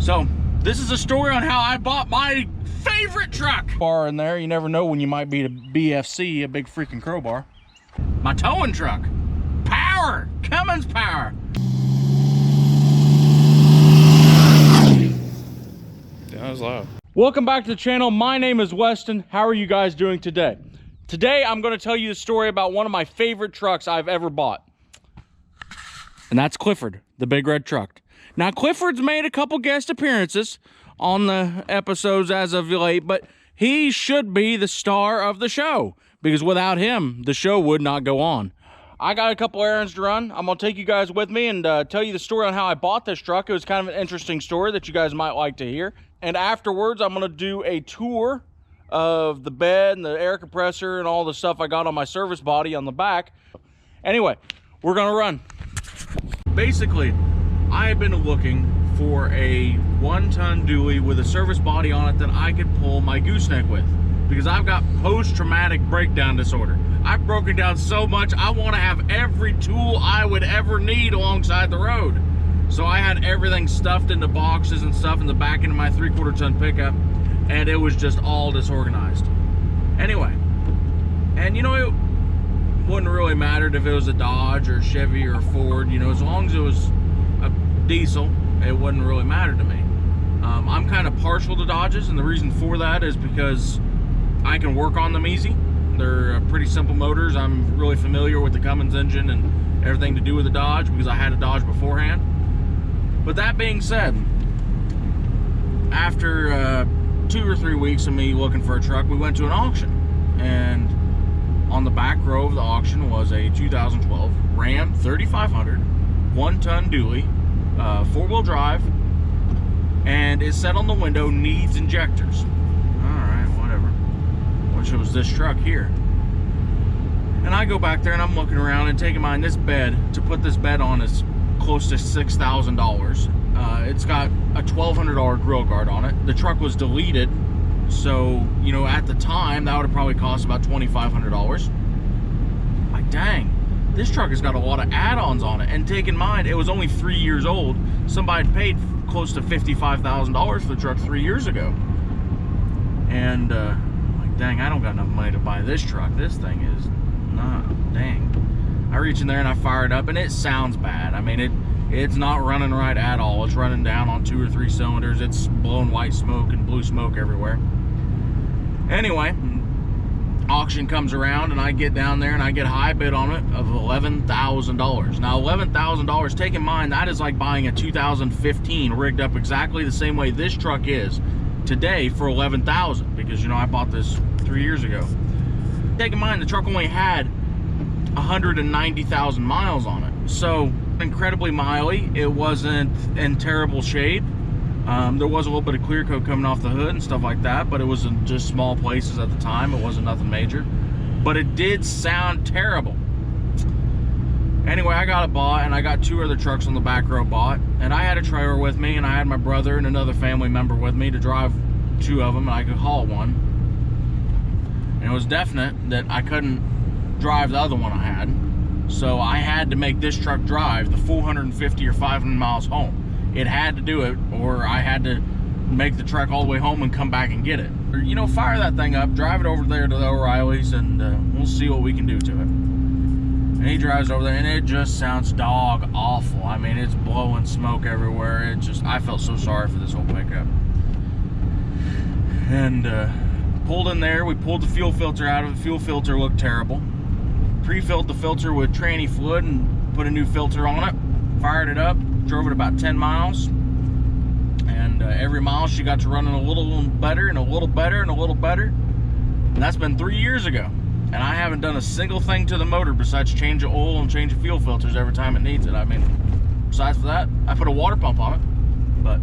So this is a story on how I bought my favorite truck. Bar in there, you never know when you might be a BFC, a big freaking crowbar. My towing truck, power, Cummins power. That was loud. Welcome back to the channel. My name is Weston. How are you guys doing today? Today I'm going to tell you the story about one of my favorite trucks I've ever bought. And that's Clifford, the big red truck. Now Clifford's made a couple guest appearances on the episodes as of late, but he should be the star of the show because without him, the show would not go on. I got a couple errands to run. I'm going to take you guys with me and tell you the story on how I bought this truck. It was kind of an interesting story that you guys might like to hear. And afterwards, I'm going to do a tour of the bed and the air compressor and all the stuff I got on my service body on the back. Anyway, we're going to run. Basically, I have been looking for a 1-ton dually with a service body on it that I could pull my gooseneck with because I've got post-traumatic breakdown disorder. I've broken down so much, I want to have every tool I would ever need alongside the road. So I had everything stuffed into boxes and stuff in the back end of my 3/4 ton pickup, and it was just all disorganized. Anyway, and you know, it wouldn't really matter if it was a Dodge or Chevy or Ford, you know, as long as it was a diesel, it wouldn't really matter to me. I'm kind of partial to Dodges, and the reason for that is because I can work on them easy. They're pretty simple motors. I'm really familiar with the Cummins engine and everything to do with the Dodge because I had a Dodge beforehand. But that being said, after 2 or 3 weeks of me looking for a truck, we went to an auction. And on the back row of the auction was a 2012 Ram 3500 1-ton dually, 4-wheel drive, and it said on the window, needs injectors. Alright, whatever. Which was this truck here. And I go back there and I'm looking around and taking mine, this bed, to put this bed on is close to $6,000. It's got a $1,200 grill guard on it. The truck was deleted, so, you know, at the time, that would have probably cost about $2,500. Like, dang, this truck has got a lot of add-ons on it. And take in mind, it was only 3 years old. Somebody had paid close to $55,000 for the truck 3 years ago. And, like, dang, I don't got enough money to buy this truck. This thing is not, dang. I reach in there and I fire it up, and it sounds bad. I mean, it's not running right at all. It's running down on 2 or 3 cylinders. It's blowing white smoke and blue smoke everywhere. Anyway, auction comes around and I get down there and I get a high bid on it of $11,000. Now, $11,000, take in mind, that is like buying a 2015 rigged up exactly the same way this truck is today for $11,000 because, you know, I bought this 3 years ago. Take in mind, the truck only had 190,000 miles on it, so incredibly miley. It wasn't in terrible shape. There was a little bit of clear coat coming off the hood and stuff like that, but it was in just small places at the time. It wasn't nothing major, but it did sound terrible. Anyway, I got it bought, and I got 2 other trucks on the back row bought, and I had a trailer with me, and I had my brother and another family member with me to drive 2 of them, and I could haul one. And it was definite that I couldn't drive the other one I had, so I had to make this truck drive the 450 or 500 miles home. It had to do it, or I had to make the truck all the way home and come back and get it. Or, you know, fire that thing up, drive it over there to the O'Reilly's, and we'll see what we can do to it. And he drives over there, and it just sounds dog awful. I mean, it's blowing smoke everywhere. It just, I felt so sorry for this whole pickup. And pulled in there, we pulled the fuel filter out of it. The fuel filter looked terrible. Pre-filled the filter with tranny fluid and put a new filter on it. Fired it up, drove it about 10 miles. And every mile she got to running a little better and a little better and a little better. And that's been 3 years ago. And I haven't done a single thing to the motor besides change the oil and change the fuel filters every time it needs it. I mean, besides for that, I put a water pump on it. But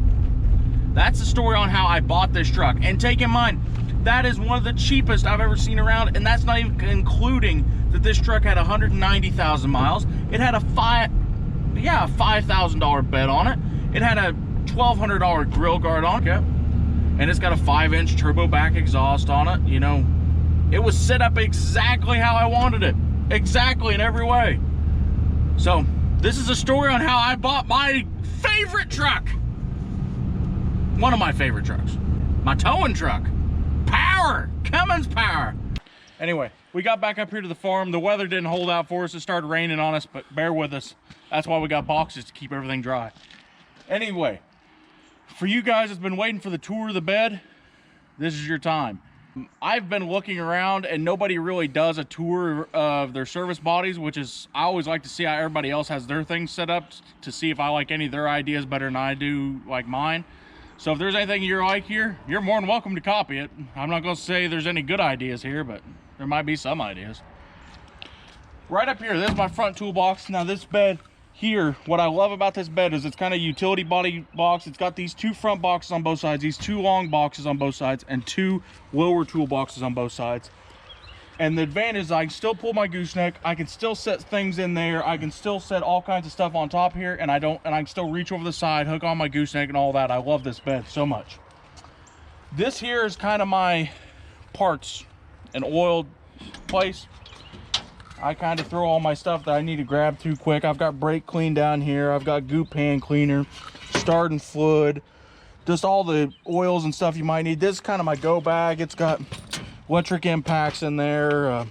that's the story on how I bought this truck. And take in mind, that is one of the cheapest I've ever seen around, and that's not even including that this truck had 190,000 miles. It had a $5,000 bed on it. It had a $1,200 grill guard on it, and it's got a 5-inch turbo back exhaust on it. You know, it was set up exactly how I wanted it, exactly in every way. So this is a story on how I bought my favorite truck. One of my favorite trucks. My towing truck. Power! Cummins power! Anyway, we got back up here to the farm. The weather didn't hold out for us. It started raining on us, but bear with us. That's why we got boxes to keep everything dry. Anyway, for you guys that's been waiting for the tour of the bed, this is your time. I've been looking around and nobody really does a tour of their service bodies, which is, I always like to see how everybody else has their things set up to see if I like any of their ideas better than I do like mine. So if there's anything you like here, you're more than welcome to copy it. I'm not going to say there's any good ideas here, but there might be some ideas. Right up here, this is my front toolbox. Now this bed here, what I love about this bed is it's kind of utility body box. It's got these two front boxes on both sides, these two long boxes on both sides, and two lower toolboxes on both sides. And the advantage is I can still pull my gooseneck, I can still set things in there, I can still set all kinds of stuff on top here, and I can still reach over the side, hook on my gooseneck and all that. I love this bed so much. This here is kind of my parts and oil place. I kind of throw all my stuff that I need to grab through quick. I've got brake clean down here, I've got goop pan cleaner, start and fluid, just all the oils and stuff you might need. This is kind of my go bag. It's got electric impacts in there,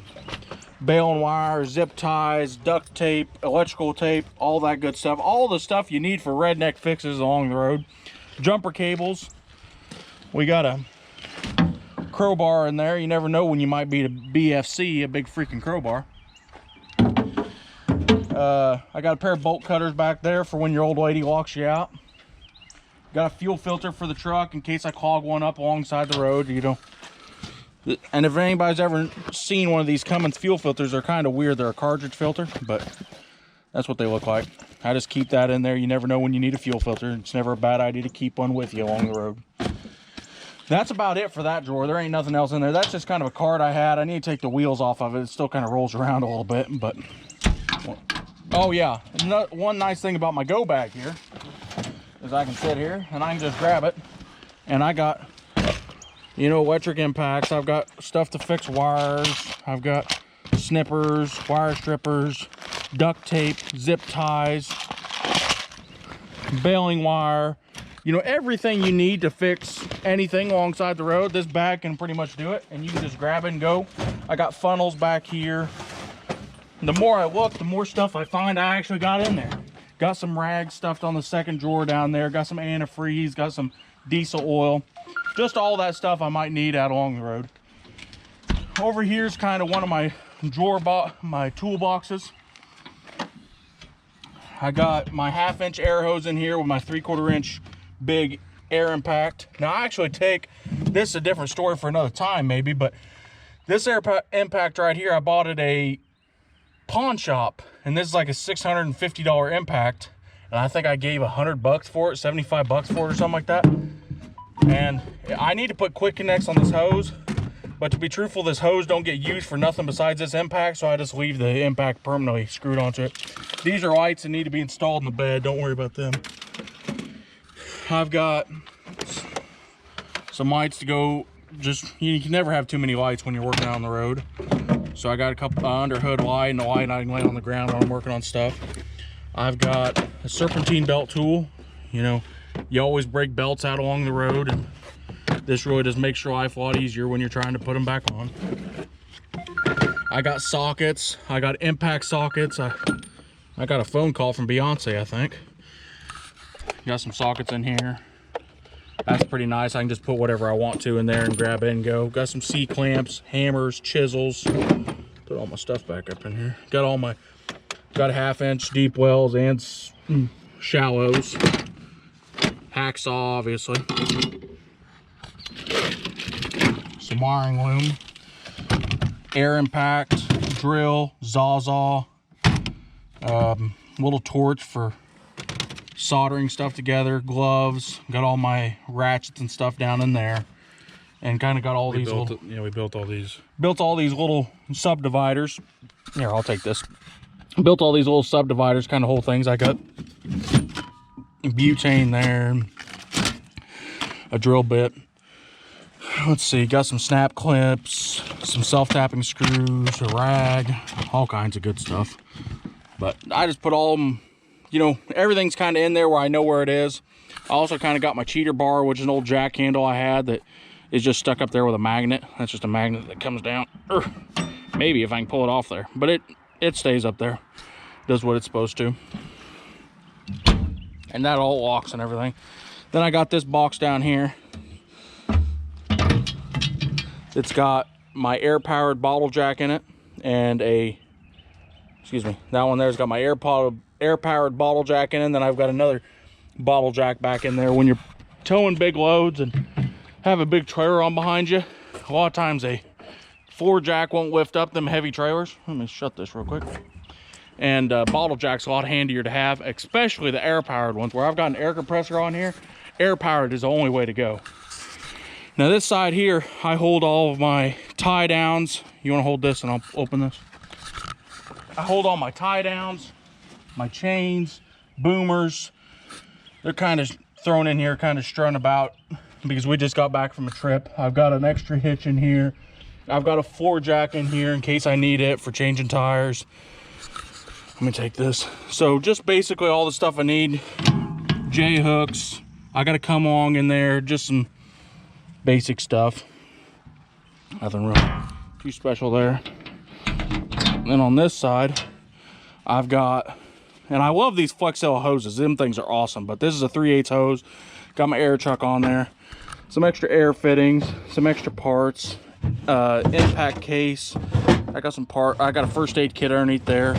bale and wire, zip ties, duct tape, electrical tape, all that good stuff. All the stuff you need for redneck fixes along the road. Jumper cables. We got a crowbar in there. You never know when you might be a BFC, a big freaking crowbar. I got a pair of bolt cutters back there for when your old lady locks you out. Got a fuel filter for the truck in case I clog one up alongside the road, you know. And if anybody's ever seen one of these Cummins fuel filters, they're kind of weird. They're a cartridge filter, but that's what they look like. I just keep that in there. You never know when you need a fuel filter. It's never a bad idea to keep one with you along the road. That's about it for that drawer. There ain't nothing else in there. That's just kind of a card I had. I need to take the wheels off of it. It still kind of rolls around a little bit, but... Oh yeah, one nice thing about my go bag here is I can sit here and I can just grab it, and I got, you know, electric impacts. I've got stuff to fix wires. I've got snippers, wire strippers, duct tape, zip ties, baling wire, you know, everything you need to fix anything alongside the road. This bag can pretty much do it, and you can just grab it and go. I got funnels back here. The more I look, the more stuff I find I actually got in there. Got some rags stuffed on the second drawer down there. Got some antifreeze, got some diesel oil. Just all that stuff I might need out along the road. Over here is kind of one of my my toolboxes. I got my 1/2 inch air hose in here with my 3/4 inch big air impact. Now I actually take, this is a different story for another time maybe, but this air impact right here, I bought at a pawn shop, and this is like a $650 impact, and I think I gave $100 for it, 75 bucks for it or something like that. And I need to put quick connects on this hose, but to be truthful, this hose don't get used for nothing besides this impact, so I just leave the impact permanently screwed onto it. These are lights that need to be installed in the bed. Don't worry about them. I've got some lights to go, just, you can never have too many lights when you're working out on the road. So I got a couple under hood light and a light I can lay on the ground when I'm working on stuff. I've got a serpentine belt tool. You know, you always break belts out along the road, and this really does make your life a lot easier when you're trying to put them back on. I got sockets. I got impact sockets. I got a phone call from Beyonce, I think. Got some sockets in here. That's pretty nice. I can just put whatever I want to in there and grab it and go. Got some C-clamps, hammers, chisels. Put all my stuff back up in here. Got a 1/2 inch deep wells and shallows. Hacksaw, obviously. Some wiring loom. Air impact, drill, Zawzaw. Little torch for soldering stuff together, gloves, got all my ratchets and stuff down in there, and kind of got all these little, we built all these. Built all these little subdividers. Here, I'll take this. Built all these little subdividers, kind of whole things. I got butane there, a drill bit. Let's see, got some snap clips, some self-tapping screws, a rag, all kinds of good stuff. But I just put all of them, you know, everything's kind of in there where I know where it is. I also kind of got my cheater bar, which is an old jack handle I had that is just stuck up there with a magnet. That's just a magnet that comes down. Maybe if I can pull it off there, but it stays up there. Does what it's supposed to. And that all locks and everything. Then I got this box down here. It's got my air-powered bottle jack in it, and that one there's got my air-powered bottle jack in it, and then I've got another bottle jack back in there. When you're towing big loads and have a big trailer on behind you, a lot of times a floor jack won't lift up them heavy trailers. Let me shut this real quick. And bottle jack's a lot handier to have, especially the air-powered ones. Where I've got an air compressor on here, air-powered is the only way to go. Now this side here, I hold all of my tie downs. You want to hold this and I'll open this. I hold all my tie downs, my chains, boomers. They're kind of thrown in here, kind of strewn about because we just got back from a trip. I've got an extra hitch in here. I've got a floor jack in here in case I need it for changing tires. Let me take this. So just basically all the stuff I need. J-hooks. I got a come along in there, just some basic stuff. Nothing real too special there. And then on this side, I've got, and I love these Flexel hoses. Them things are awesome, but this is a 3/8 hose. Got my air chuck on there. Some extra air fittings, some extra parts, impact case. I got a first aid kit underneath there.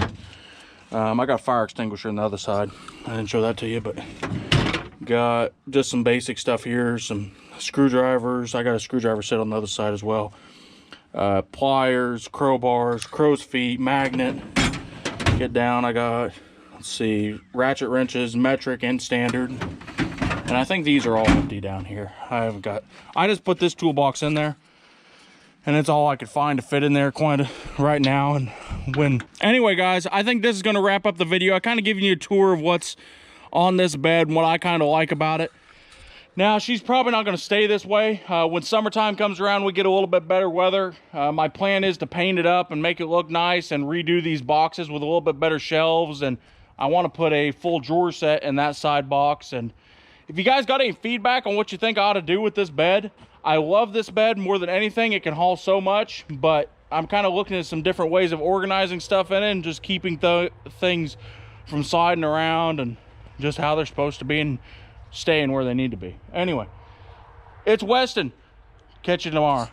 I got a fire extinguisher on the other side. I didn't show that to you, but got just some basic stuff here, some screwdrivers. I got a screwdriver set on the other side as well. Pliers, crowbars, crow's feet, magnet. Get down, I got, let's see, ratchet wrenches, metric and standard. And I think these are all empty down here. I just put this toolbox in there, and it's all I could find to fit in there right now. And anyway, guys, I think this is going to wrap up the video. I kind of giving you a tour of what's on this bed and what I kind of like about it. Now, she's probably not going to stay this way. When summertime comes around, we get a little bit better weather. My plan is to paint it up and make it look nice and redo these boxes with a little bit better shelves. And I want to put a full drawer set in that side box. And if you guys got any feedback on what you think I ought to do with this bed, I love this bed more than anything. It can haul so much, but I'm kind of looking at some different ways of organizing stuff in it and just keeping things from sliding around and just how they're supposed to be and staying where they need to be. Anyway, it's Weston. Catch you tomorrow.